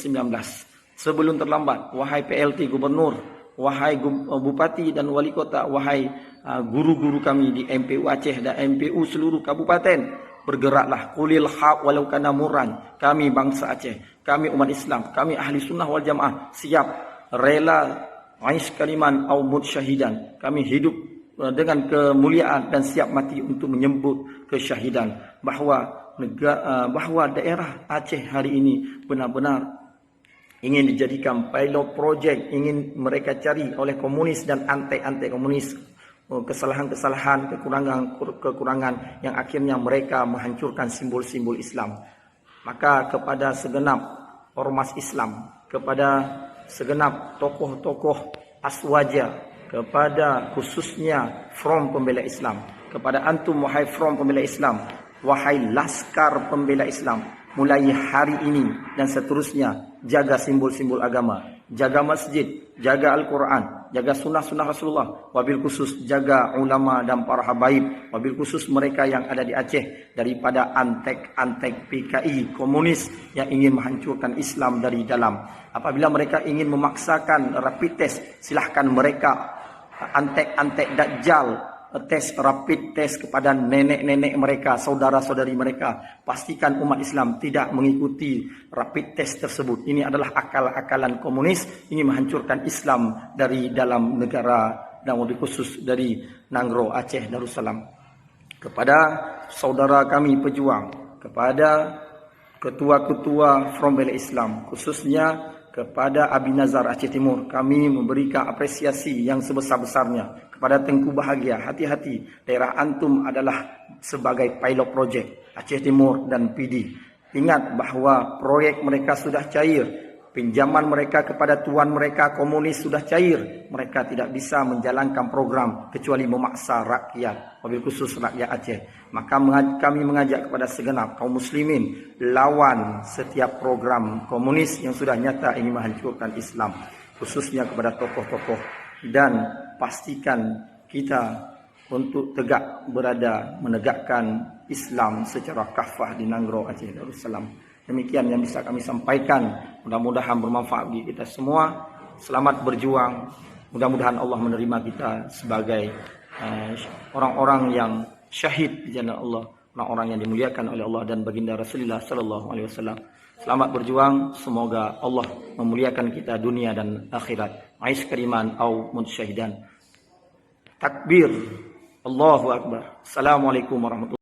19. Sebelum terlambat, wahai PLT Gubernur, wahai Bupati dan Wali Kota, wahai guru-guru kami di MPU Aceh dan MPU seluruh kabupaten, bergeraklah. Qulil haq walau kana murran. Kami bangsa Aceh, kami umat Islam, kami ahli sunnah wal jamaah siap rela aish kaliman au mut syahidan. Kami hidup dengan kemuliaan dan siap mati untuk menyebut kesyahidan bahwa daerah Aceh hari ini benar-benar ingin dijadikan pilot project, ingin mereka cari oleh komunis dan antek-antek komunis kesalahan-kesalahan, kekurangan yang akhirnya mereka menghancurkan simbol-simbol Islam. Maka kepada segenap ormas Islam, kepada segenap tokoh-tokoh aswaja, kepada khususnya Front Pembela Islam, kepada antum wahai Front Pembela Islam, wahai Laskar Pembela Islam, mulai hari ini dan seterusnya, jaga simbol-simbol agama, jaga masjid, jaga Al-Quran, jaga sunnah-sunnah Rasulullah, wabil khusus jaga ulama dan para habaib, wabil khusus mereka yang ada di Aceh daripada antek-antek PKI komunis yang ingin menghancurkan Islam dari dalam. Apabila mereka ingin memaksakan rapid test, silahkan mereka antek-antek Dajjal tes rapid test kepada nenek-nenek mereka, saudara-saudari mereka. Pastikan umat Islam tidak mengikuti rapid test tersebut. Ini adalah akal-akalan komunis ingin menghancurkan Islam dari dalam negara dan lebih khusus dari Nangro Aceh Darussalam. Kepada saudara kami pejuang, kepada ketua-ketua Front Pembela Islam, khususnya kepada Abi Nazar Aceh Timur, kami memberikan apresiasi yang sebesar-besarnya. Kepada Tengku Bahagia, hati-hati, daerah antum adalah sebagai pilot project Aceh Timur dan PD. Ingat bahawa proyek mereka sudah cair, pinjaman mereka kepada tuan mereka komunis sudah cair. Mereka tidak bisa menjalankan program kecuali memaksa rakyat, wabil khusus rakyat Aceh. Maka kami mengajak kepada segenap kaum muslimin, lawan setiap program komunis yang sudah nyata ingin menghancurkan Islam, khususnya kepada tokoh-tokoh, dan pastikan kita untuk tegak berada menegakkan Islam secara kafah di Nangro Aceh Darussalam. Demikian yang bisa kami sampaikan. Mudah-mudahan bermanfaat bagi kita semua. Selamat berjuang. Mudah-mudahan Allah menerima kita sebagai orang-orang yang syahid di jalan Allah, orang-orang yang dimuliakan oleh Allah dan baginda Rasulullah sallallahu alaihi wasallam. Selamat berjuang. Semoga Allah memuliakan kita dunia dan akhirat. Aish kariman au mutsyahidan. Takbir. Allahu akbar. Assalamualaikum warahmatullahi wabarakatuh.